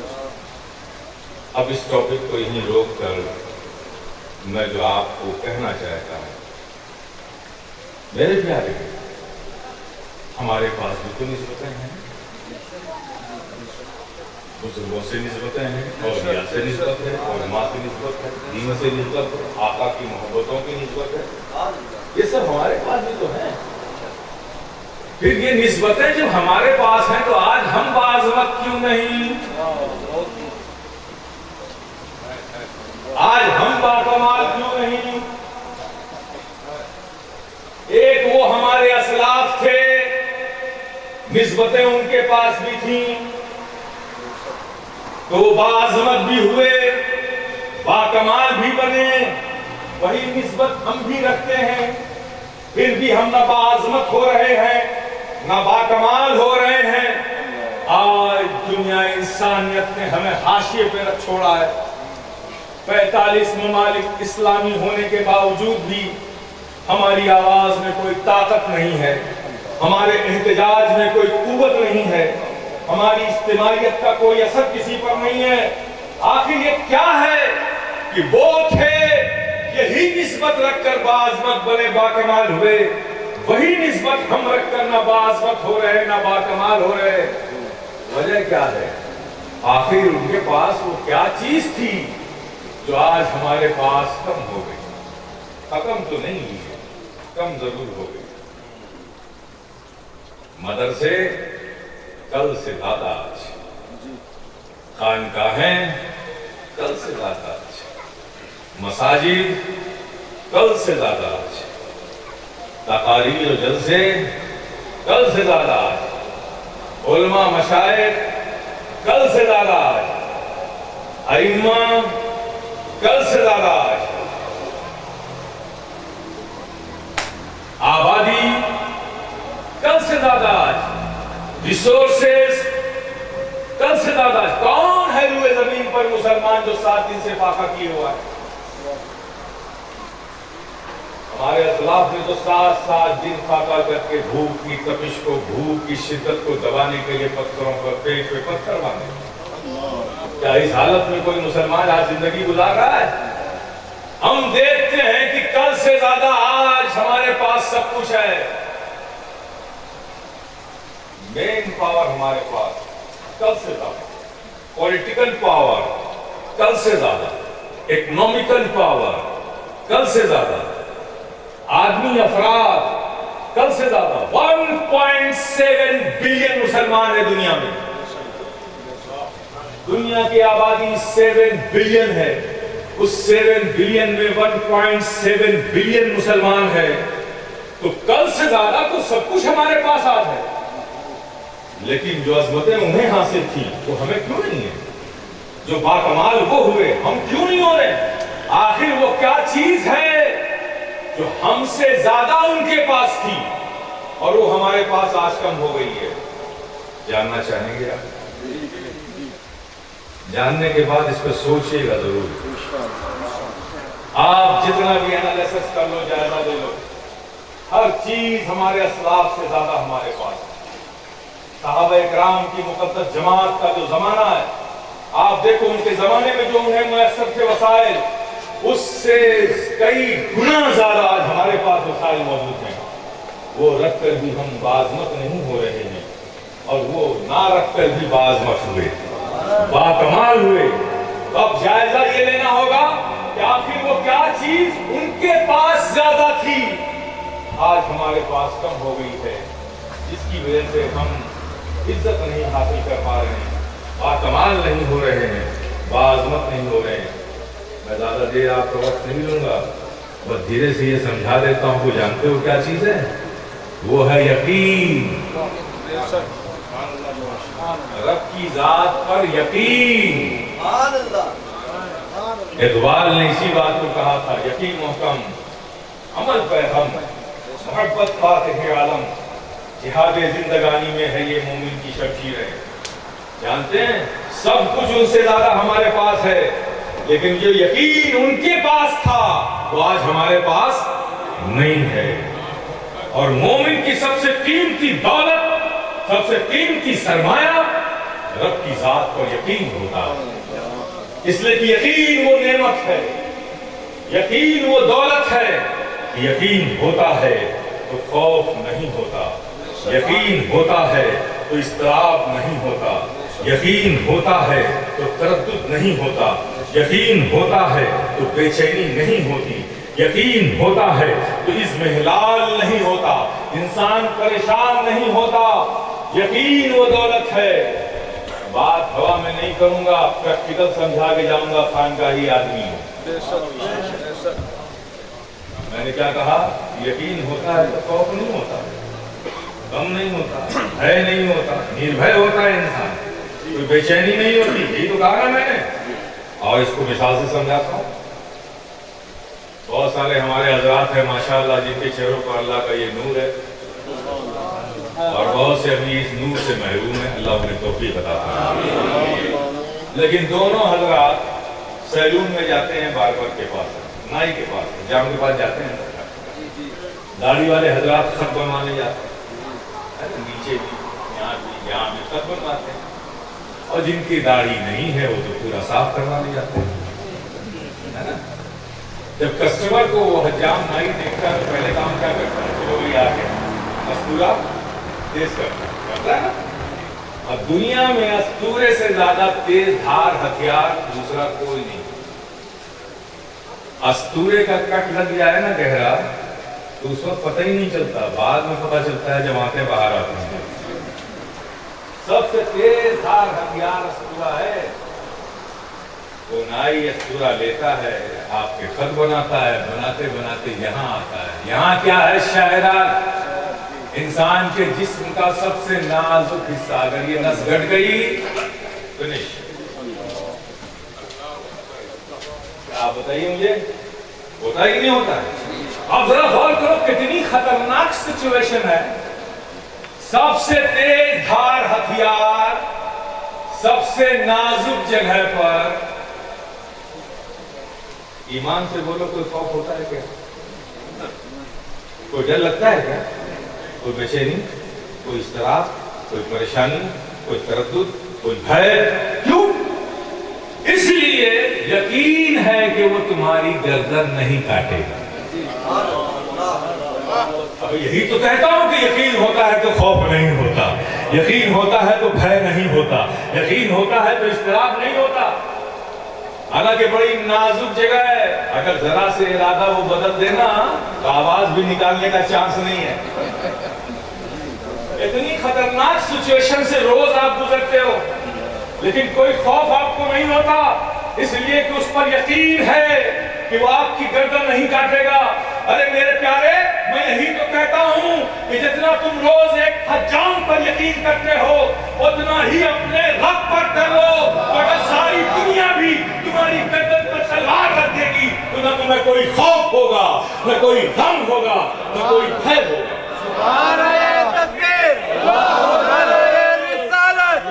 اب اس ٹاپک کو یہیں روک کر میں جو آپ کو کہنا چاہتا ہوں، میرے پیارے، ہمارے پاس بھی تو نسبتیں ہیں، بزرگوں سے نسبتیں ہیں، اولیاء سے نسبت ہے، علماء سے نسبت ہے، دین سے نسبت ہے، آقا کی محبتوں کی نسبت ہے، یہ سب ہمارے پاس بھی تو ہیں۔ پھر یہ نسبتیں جب ہمارے پاس ہیں تو آج ہم باعظمت کیوں نہیں؟ آج ہم باکمال کیوں نہیں؟ ایک وہ ہمارے اسلاف تھے، نسبتیں ان کے پاس بھی تھیں تو وہ باعظمت بھی ہوئے، باکمال بھی بنے، وہی نسبت ہم بھی رکھتے ہیں، پھر بھی ہم نہ باعظمت ہو رہے ہیں نہ باکمال ہو رہے ہیں۔ آج دنیا انسانیت نے ہمیں حاشیے پہ رکھ چھوڑا ہے، 45 ممالک اسلامی ہونے کے باوجود بھی ہماری آواز میں کوئی طاقت نہیں ہے، ہمارے احتجاج میں کوئی قوت نہیں ہے، ہماری اجتماعیت کا کوئی اثر کسی پر نہیں ہے۔ آخر یہ کیا ہے کہ وہ تھے، یہی نسبت رکھ کر باعظمت بنے، باکمال ہوئے، وہی نسبت ہم رکھ کر نہ باعظمت ہو رہے نہ باکمال ہو رہے۔ وجہ کیا ہے؟ آخر ان کے پاس وہ کیا چیز تھی جو آج ہمارے پاس کم ہو گئی؟ ختم تو نہیں ہوئی ہے، کم ضرور ہو گئی۔ مدرسے کل سے زیادہ آج، خانقاہیں کل سے زیادہ آج، مساجد کل سے زیادہ آج، تقاریر و جلسے کل سے زیادہ آج، علماء مشائخ کل سے زیادہ آج، ائمہ کل سے زیادہ آج، آبادی کل سے زیادہ آج، ریسورسز کل سے زیادہ آج۔ کون ہے روئے زمین پر مسلمان جو 7 دن سے فاقہ کیے ہوا ہے؟ ہمارے اسلاف نے تو 7 دن فاقہ کر کے بھوک کی تپش کو، بھوک کی شدت کو دبانے کے لیے پتھروں پر، پیٹ پہ پتھر باندھے۔ کیا اس حالت میں کوئی مسلمان آج زندگی گزار رہا ہے؟ ہم دیکھتے ہیں کہ کل سے زیادہ آج ہمارے پاس سب کچھ ہے، مین پاور ہمارے پاس کل سے زیادہ، پولیٹیکل پاور کل سے زیادہ، اکنومیکل پاور کل سے زیادہ، آدمی افراد کل سے زیادہ۔ 1.7 بلین مسلمان ہیں دنیا میں، دنیا کی آبادی 7 بلین ہے، اس 7 بلین میں 1.7 بلین مسلمان ہے، تو کل سے زیادہ تو سب کچھ ہمارے پاس آج ہے۔ لیکن جو عظمتیں انہیں حاصل تھی وہ ہمیں کیوں نہیں ہے؟ جو باکمال وہ ہوئے ہم کیوں نہیں ہو رہے؟ آخر وہ کیا چیز ہے جو ہم سے زیادہ ان کے پاس تھی اور وہ ہمارے پاس آج کم ہو گئی ہے؟ جاننا چاہیں گے آپ؟ جاننے کے بعد اس پہ سوچئے گا ضرور۔ آپ جتنا بھی انالیسس کر لو، جائزہ لے لو، ہر چیز ہمارے اسلاف سے زیادہ ہمارے پاس ہے۔ صحابہ اکرام کی مقدس جماعت کا جو زمانہ ہے، آپ دیکھو ان کے زمانے میں جو انہیں میسر تھے وسائل، اس سے کئی گنا زیادہ آج ہمارے پاس وسائل موجود ہیں۔ وہ رکھ کر بھی ہم بازمت نہیں ہو رہے ہیں، اور وہ نہ رکھ کر بھی بازمت ہوئے، باکمال ہوئے۔ تو اب جائزہ یہ لینا ہوگا کہ آخر وہ کیا چیز ان کے پاس زیادہ تھی آج ہمارے پاس کم ہو گئی ہے، جس کی وجہ سے ہم عزت نہیں حاصل کر پا رہے ہیں، باکمال نہیں ہو رہے ہیں، باعظمت نہیں ہو رہے ہیں۔ میں زیادہ دیر آپ کا وقت نہیں لوں گا، بس دھیرے سے یہ سمجھا دیتا ہوں کہ جانتے ہو کیا چیز ہے؟ وہ ہے یقین، رب کی ذات پر یقین۔ اقبال نے اسی بات کو کہا تھا، یقین محکم عمل پہ ہم، محبت فاتح عالم، جہاد زندگانی میں ہے یہ مومن کی شمشیریں۔ جانتے ہیں سب کچھ ان سے زیادہ ہمارے پاس ہے، لیکن جو یقین ان کے پاس تھا وہ آج ہمارے پاس نہیں ہے۔ اور مومن کی سب سے قیمتی دولت، سب سے قیمتی سرمایہ رب کی ذات پر یقین ہوتا ہے، اس لیے کہ یقین وہ نعمت ہے، یقین وہ دولت ہے۔ یقین ہوتا ہے تو خوف نہیں ہوتا، یقین ہوتا ہے تو اضطراب نہیں ہوتا، یقین ہوتا ہے تو تردد نہیں ہوتا، یقین ہوتا ہے تو بے چینی نہیں ہوتی، یقین ہوتا ہے تو اضمحلال نہیں ہوتا، انسان پریشان نہیں ہوتا۔ یقین وہ دولت ہے۔ بات ہوا میں نہیں کروں گا، پریکٹیکل سمجھا کے جاؤں گا، خانقاہی آدمی ہوں۔ میں نے کیا کہا؟ یقین ہوتا ہے تو خوف نہیں ہوتا، غم نہیں ہوتا، بھے نہیں ہوتا، نربھے ہوتا ہے انسان، کوئی بے چینی نہیں ہوتی، یہی تو کہا نا میں نے۔ اور اس کو مثال سے سمجھاتا ہوں۔ بہت سارے ہمارے حضرات ہیں ماشاءاللہ جن کے چہروں پر اللہ کا یہ نور ہے، اور بہت سے ابھی اس نور سے محروم ہیں، اللہ انہیں توفیق عطا فرمائے۔ لیکن دونوں حضرات سیلون میں جاتے ہیں، باربر کے پاس، نائی کے پاس، جام کے پاس جاتے ہیں۔ داڑھی والے حضرات خط بنوانے جاتے ہیں، نیچے بھی یہاں بھی خط بنواتے ہیں، اور جن کی داڑھی نہیں ہے وہ تو پورا صاف کروانے جاتے ہیں۔ جب کسٹمر کو وہ حجام نائی دیکھتا ہے پہلے کام کیا کرتا ہے؟ چلو بھی آ کے استورا تیز کرتا ہے نا۔ اور دنیا میں استورے سے زیادہ تیز دھار ہتھیار دوسرا کوئی نہیں۔ استورے کا کٹ لگ جائے نا گہرا تو اس وقت پتہ ہی نہیں چلتا، بعد میں پتہ چلتا ہے جب آنکھیں باہر آتی ہیں۔ سب سے تیز دھار ہتھیار استورا ہے۔ وہ نائی استورا لیتا ہے، آپ کے خط بناتا ہے، بناتے بناتے یہاں آتا ہے۔ یہاں کیا ہے؟ شاعرات، انسان کے جسم کا سب سے نازک حصہ، اگر یہ نس گٹ گئی فنش۔ آپ بتائیے مجھے، ہوتا ہے کہ نہیں ہوتا ہے؟ اب ذرا غور کرو کتنی خطرناک سچویشن ہے۔ سب سے تیز دھار ہتھیار سب سے نازک جگہ پر۔ ایمان سے بولو، کوئی خوف ہوتا ہے کیا؟ کوئی ڈر لگتا ہے کیا؟ کوئی بے چینی، کوئی اضطراب، کوئی پریشانی، کوئی تردد، کوئی بھے؟ کیوں؟ اس لیے یقین ہے کہ وہ تمہاری گردن نہیں کاٹے گا۔ اب یہی تو کہتا ہوں کہ یقین ہوتا ہے تو خوف نہیں ہوتا، یقین ہوتا ہے تو بھے نہیں ہوتا، یقین ہوتا ہے تو اضطراب نہیں ہوتا۔ حالانکہ بڑی نازک جگہ ہے، اگر ذرا سے ارادہ وہ بدل دینا تو آواز بھی نکالنے کا چانس نہیں ہے۔ اتنی خطرناک سچویشن سے روز آپ گزرتے ہو، لیکن کوئی خوف آپ کو نہیں ہوتا، اس لیے کہ اس پر یقین ہے کہ وہ آپ کی گردن نہیں کاٹے گا، ارے میرے پیارے، میں یہی تو کہتا ہوں کہ جتنا تم روز ایک حجام پر یقین کرتے ہو اتنا ہی اپنے رب پر کرو، تو اگر ساری دنیا بھی تمہاری گردن پر تلوار رکھ دے گی تو نہ تمہیں کوئی خوف ہوگا، نہ کوئی غم ہوگا، نہ کوئی بھے ہوگا۔ نعرہ تکبیر، نعرہ رسالت،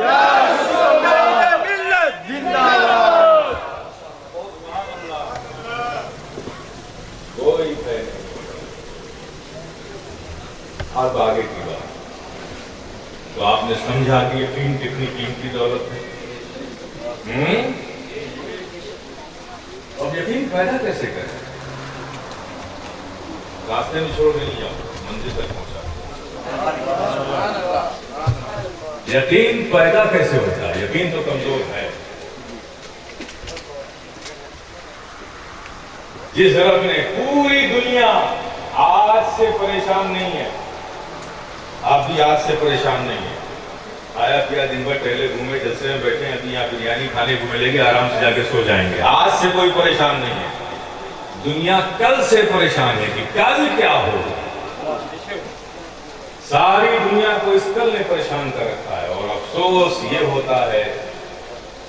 قائد ملت زندہ باد۔ کوئی بھے نہیں۔ اب آگے کی بات تو آپ نے سمجھا کہ یقین کتنی قیمتی دولت ہے۔ اب یقین پیدا کیسے کریں؟ راستے میں چھوڑ نہیں جاؤ، منزل تک پہنچا۔ یقین پیدا کیسے ہوتا ہے؟ یقین تو کمزور ہے۔ جس رب نے پوری دنیا آج سے پریشان نہیں ہے، آپ بھی آج سے پریشان نہیں ہیں، آیا پیا دن بھر ٹہلے گھومے جلسے میں بیٹھے ہیں، ابھی یہاں بریانی کھانے کو ملے گی، آرام سے جا کے سو جائیں گے، آج سے کوئی پریشان نہیں ہے۔ دنیا کل سے پریشان ہے کہ کل کیا ہوگا۔ ساری دنیا کو اس کل نے پریشان کر رکھا ہے، اور افسوس یہ ہوتا ہے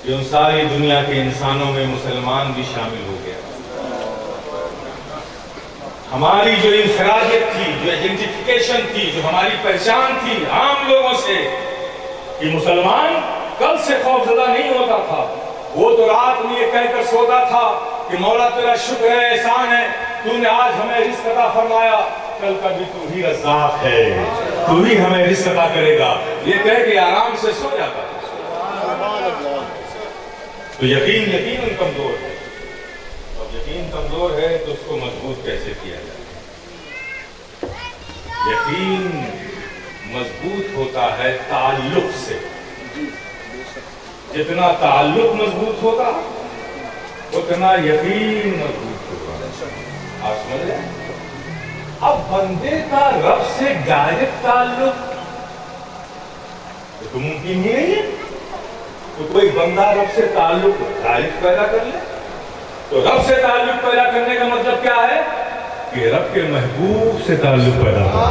کہ ان ساری دنیا کے انسانوں میں مسلمان بھی شامل ہو گیا۔ ہماری جو انفرادیت تھی، جو ایڈنٹیفیکیشن تھی، جو ہماری پہچان تھی عام لوگوں سے کہ مسلمان کل سے خوف زدہ نہیں ہوتا تھا، وہ تو رات میں یہ کہہ کر سوتا تھا کہ مولا تیرا شکر ہے، احسان ہے، تو نے آج ہمیں رزق عطا فرمایا، کل کا بھی تو ہی رزاق ہے، تو ہی ہمیں رزق عطا کرے گا، یہ کہہ کے آرام سے سو جاتا تھا۔ تو یقین کمزور ہے، اور یقین کمزور ہے تو اس کو مضبوط کیسے کیا جائے؟ یقین مضبوط ہوتا ہے تعلق سے، جتنا تعلق مضبوط ہوگا اتنا یقین مضبوط ہوگا۔ آپ سمجھ رہے ہیں؟ اب بندے کا رب سے ڈائریکٹ تعلق تو ممکن ہی نہیں ہے، تو کوئی بندہ رب سے تعلق ڈائریکٹ پیدا کر لے، تو رب سے تعلق پیدا کرنے کا مطلب کیا ہے کہ رب کے محبوب سے تعلق پیدا کرو۔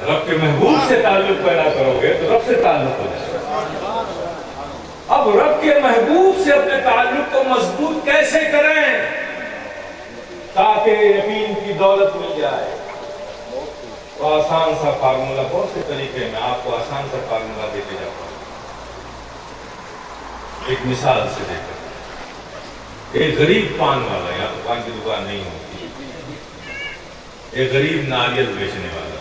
رب کے محبوب سے تعلق پیدا کرو گے تو رب سے تعلق ہو جائے گا۔ اب رب کے محبوب سے اپنے تعلق کو مضبوط کیسے کریں تاکہ یقین کی دولت مل جائے؟ تو آسان سا فارمولا، بہت سے طریقے میں آپ کو آسان سا فارمولا دیتے جاتا ہوں۔ ایک مثال سے دیکھیں، ایک غریب پان والا، یا تو پان کی دکان نہیں ہوتی، ایک غریب ناریل بیچنے والا،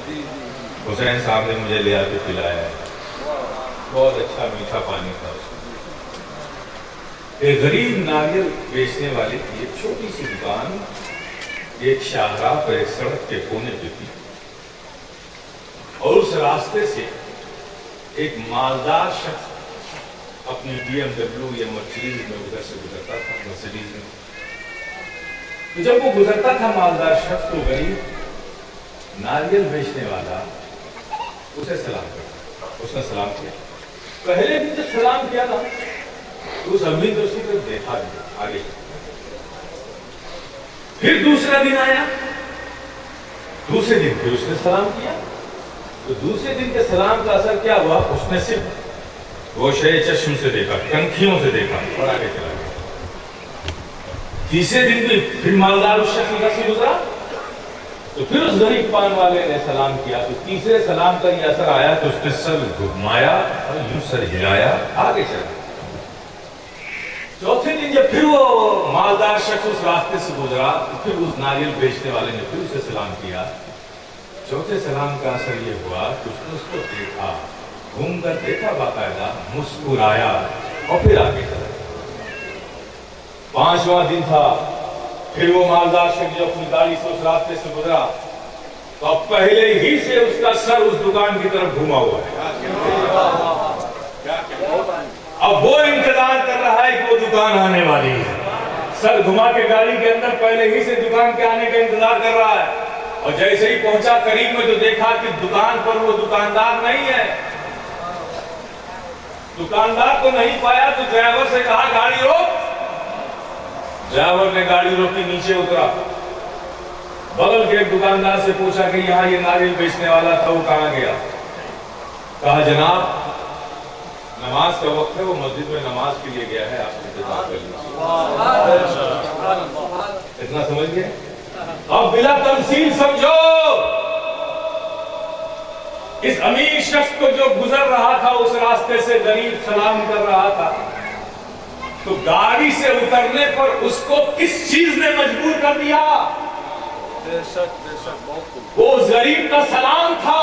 حسین صاحب نے مجھے لے آ کے پلایا ہے، بہت اچھا میٹھا پانی تھا اس میں۔ ایک غریب ناریل بیچنے والے کی ایک چھوٹی سی دکان ایک شاہراہ پر ایک سڑک کے کونے پہ تھی، اور اس راستے سے ایک مالدار شخص اپنی BMW یا مرسیڈیز میں ادھر سے گزرتا تھا، مرسیڈیز میں۔ تو جب وہ گزرتا تھا مالدار شخص، تو غریب ناریل بیچنے والا اسے سلام کرتا، اس نے سلام کیا۔ پہلے بھی جب سلام کیا تھا تو اس امین دوستی کو دیکھا بھی آگے۔ پھر دوسرا دن آیا، دوسرے دن پھر اس نے سلام کیا، تو دوسرے دن کے سلام کا اثر کیا ہوا؟ اس نے صرف گوشے چشم سے دیکھا، کنکھیوں سے دیکھا اور آگے چلا گیا۔ تیسرے دن بھی پھر مالدار اس شخص کا سے گزرا، تو پھر اس غریب پان والے نے سلام کیا، تو تیسرے سلام کا یہ اثر آیا تو اس نے سر گھمایا اور یوں سر ہلایا، آگے چلا گیا۔ چوتھے دن جب پھر وہ مالدار شخص اس راستے سے گزرا تو پھر اس ناریل بیچنے والے نے پھر اسے سلام کیا۔ چوتھے سلام کا اثر یہ ہوا کہ اس نے اس کو دیکھا، گھوم کر دیکھا، باقاعدہ مسکرایا اور پھر آگے چلا گیا۔ پانچواں دن تھا، پھر وہ مالدار شخص جو اپنی گاڑی سے اس راستے سے گزرا تو اب پہلے ہی سے اس کا سر اس دکان کی طرف گھوما ہوا ہے۔ اب وہ انتظار کر رہا ہے کہ وہ دکان آنے والی ہے، سر گھما کے گاڑی کے اندر پہلے ہی سے دکان کے آنے کا انتظار کر رہا ہے، اور جیسے ہی پہنچا قریب میں تو دیکھا کہ دکان پر وہ دکاندار نہیں ہے۔ دکاندار کو نہیں پایا تو ڈرائیور سے کہا گاڑی روک۔ ڈرائیور نے گاڑی روکی، نیچے اترا، بغل کے ایک دکاندار سے پوچھا کہ یہاں یہ ناریل بیچنے والا تھا، وہ کہاں گیا؟ کہا جناب نماز کا وقت ہے، وہ مسجد میں نماز کے لیے گیا ہے، آپ انتظار کر لیجیے۔ اتنا سمجھ گئے؟ اب بلا تمثیل سمجھو، اس امیر شخص کو جو گزر رہا تھا اس راستے سے غریب سلام کر رہا تھا، تو گاڑی سے اترنے پر اس کو کس چیز نے مجبور کر دیا؟ وہ غریب کا سلام تھا،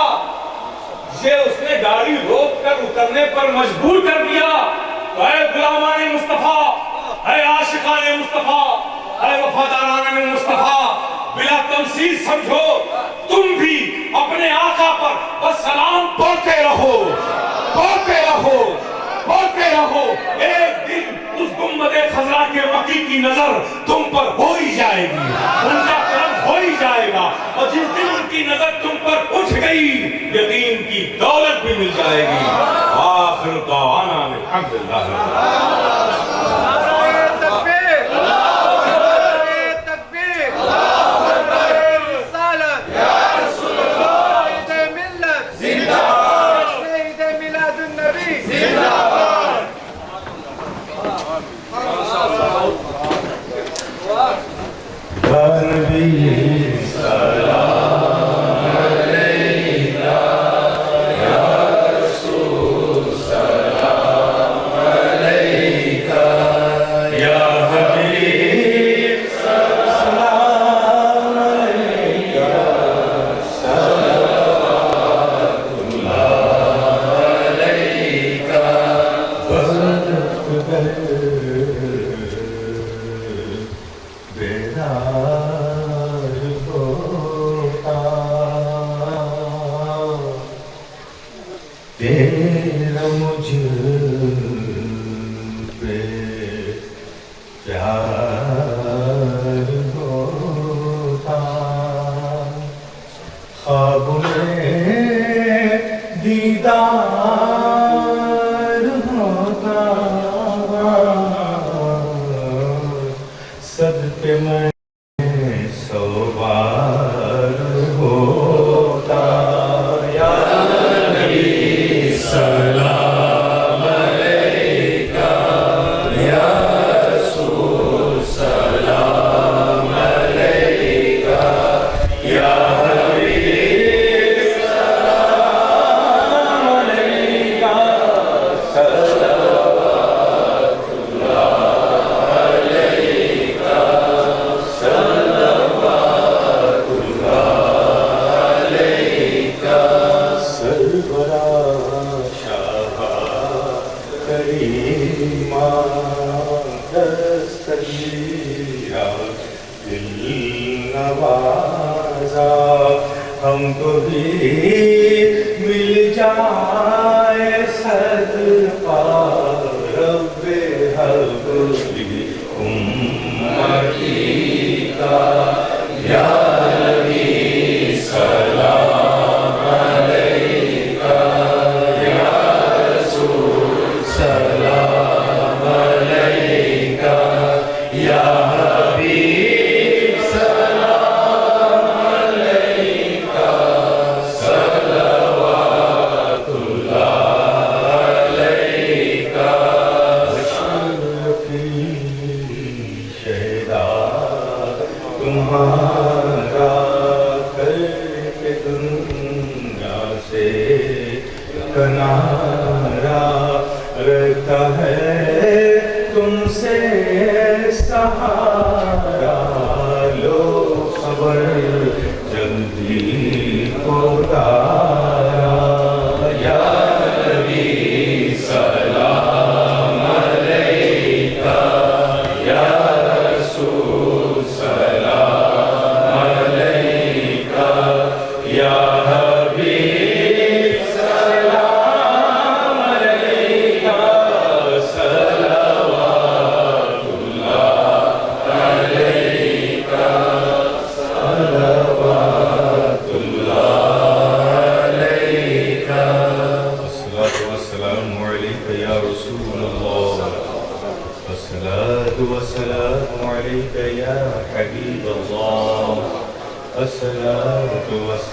یہ اس نے گاڑی روک کر اترنے پر مجبور کر دیا۔ اے غلامان مصطفیٰ، اے عاشقان مصطفیٰ، اے وفاداران مصطفیٰ، بلا تمثیل سمجھو، تم بھی اپنے آقا پر بس سلام پڑھتے رہو، پڑھتے رہو، پڑھتے رہو۔ ایک دن اس گنبد خضرا کے مکی کی نظر تم پر ہو ہی جائے گی، ان کا کرم ہو ہی جائے گا، اور جس دن ان کی نظر تم پر اٹھ گئی یقین کی دولت بھی مل جائے گی۔ آخر دعوانا الحمدللہ۔ ہم کو بھی مل جائے صدقہ رب حبلی امتی کا، یا نبی سلام علیکہ، یا رسول سلام علیکہ، یا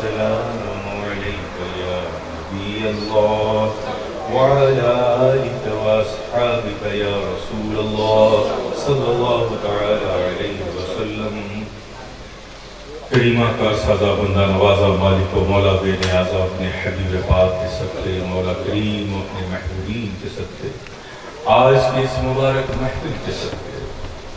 السلام عليك يا نبي الله وعلى آلك وأصحابك يا رسول الله صلى الله تعالى عليه وسلم. کریمہ کا سازا بندہ نوازا مالک و مولا بے نیازا اپنے حبیب پاک کے صدقے مولا کریم اپنے محبوبین کے صدقے آج کے اس مبارک محفل کے صدقے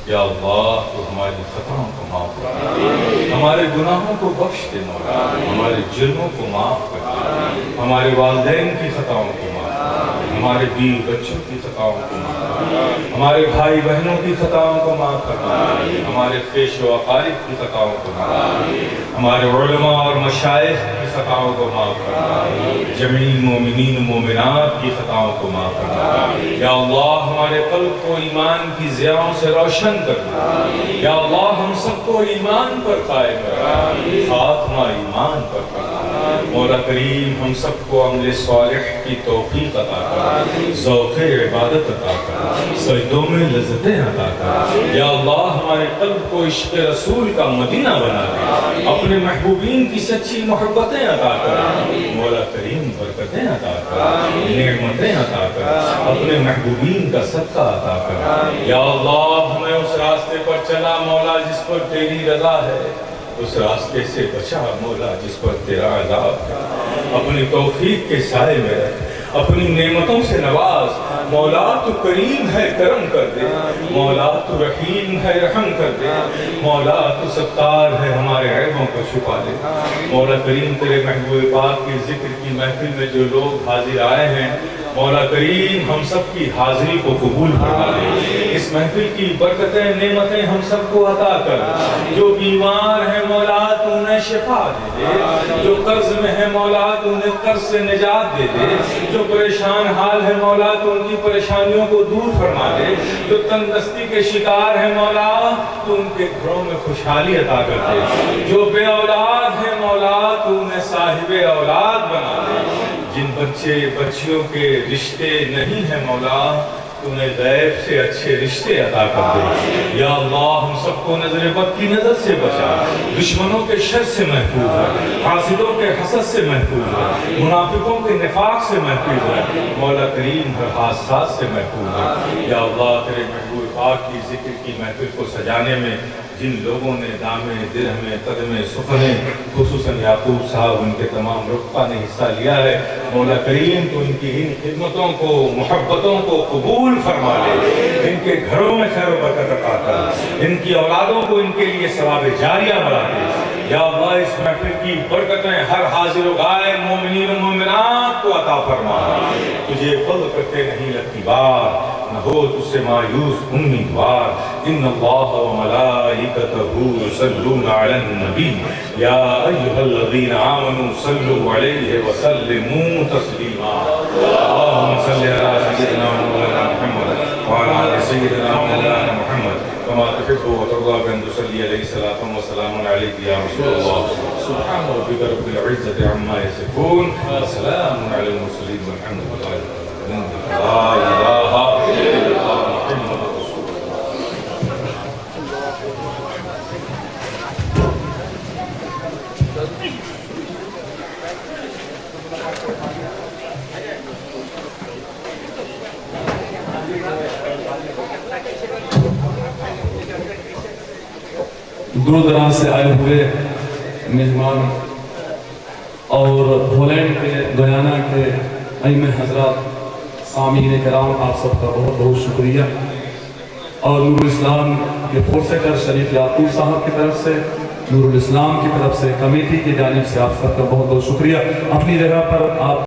یا اللہ تو ہماری خطاؤں کو معاف کر دے، ہمارے گناہوں کو بخش دے مولا، ہمارے جرموں کو معاف کر دے، ہمارے والدین کی خطاؤں کو معاف کر دے، ہمارے بیوی بچوں کی خطاؤں کو معاف کر دے، ہمارے بھائی بہنوں کی خطاؤں کو معاف کر دے، ہمارے پیش و اقارب کی خطاؤں کو معاف کر دے، ہمارے علماء اور مشائخ کی خطاؤں کو معاف کر دے، جمیع مومنین و مومنات کی خطاؤں کو معاف کر دے، یا اللہ ہمارے قلب کو ایمان کی ضیاؤں سے روشن کر دے، یا اللہ ہم سب کو ایمان پر قائم کر دے، خاتمہ ایمان پر کر دے، مولا کریم ہم سب کو عمل صالح کی توفیق عطا کر، ذوق عبادت عطا کر، سجدوں میں لذتیں عطا کر، یا اللہ ہمارے قلب کو عشق رسول کا مدینہ بنا دے، اپنے محبوبین کی سچی محبتیں عطا کر، مولا کریم برکتیں عطا کر، نعمتیں عطا کر، اپنے محبوبین کا صدقہ عطا کر، یا اللہ ہمیں اس راستے پر چلا مولا جس پر تیری رضا ہے، اس راستے سے بچا مولا جس پر تیرا عذاب ہے، اپنی توفیق کے سائے میں رکھ، اپنی نعمتوں سے نواز، مولا تو کریم ہے کرم کر دے، مولا تو رحیم ہے رحم کر دے، مولا تو ستار ہے ہمارے عیبوں کو چھپا دے، مولا کریم تیرے محبوب پاک کی ذکر کی محفل میں جو لوگ حاضر آئے ہیں، مولا کریم ہم سب کی حاضری کو قبول فرما دے، اس محفل کی برکتیں نعمتیں ہم سب کو عطا کر، جو بیمار ہیں مولا تو انہیں شفا دے دے، جو قرض میں ہے مولا تو انہیں قرض سے نجات دے دے، جو پریشان حال ہے مولا تو ان کی پریشانیوں کو دور فرما دے، جو تندرستی کے شکار ہے مولا تو ان کے گھروں میں خوشحالی عطا کر دے، جو بے اولاد ہے مولا تو انہیں صاحب اولاد بنا دے، جن بچے بچیوں کے رشتے نہیں ہیں مولا تو انہیں غیب سے اچھے رشتے عطا کر دے، یا اللہ ہم سب کو نظر بد کی نظر سے بچا، دشمنوں کے شر سے محفوظ ہے، حاسدوں کے حسد سے محفوظ ہے، منافقوں کے نفاق سے محفوظ ہے، مولا کریم ہر حادثات سے محفوظ ہے، یا اللہ تیرے محبوب پاک کی ذکر کی محفل کو سجانے میں جن لوگوں نے دامے درہمے قدمے سخنے خصوصاً یعقوب صاحب ان کے تمام رفقا نے حصہ لیا ہے، مولا کریم تو ان کی ان خدمتوں کو محبتوں کو قبول فرما لے، ان کے گھروں میں خیر و برکت عطا کر، ان کی اولادوں کو ان کے لیے ثواب جاریہ بنا دے، یا اللہ اس محفل کی برکتیں ہر حاضر و غائب مومنین و مومنات کو عطا فرما، تجھے فضل کرتے نہیں لگتی بار، نہ ہو تجھ سے مایوس امیدوار، ان اللہ و ملائکتہ یصلون علی النبی یا ایھا الذین آمنوا صلوا علیہ وسلموا تسلیما، اللہم صلی علی سیدنا مولانا محمد وعلی آل سیدنا مولانا محمد كما تحب وترضى بأن تصلي عليه صلاة وسلام عليك يا رسول الله، سبحان ربك رب العزة عما يصفون وسلام على المرسلين والحمد لله رب العالمين، لا إله إلا الله محمد رسول الله. دور دراز سے آئے ہوئے میزبان اور ہولینڈ کے گیانا کے ائمہ حضرات، سامعین کرام، آپ سب کا بہت بہت شکریہ، اور نور الاسلام کے فورسیٹر شریف یعقوب صاحب کی طرف سے، نور الاسلام کی طرف سے، کمیٹی کی جانب سے آپ سب کا بہت بہت شکریہ. اپنی جگہ پر آپ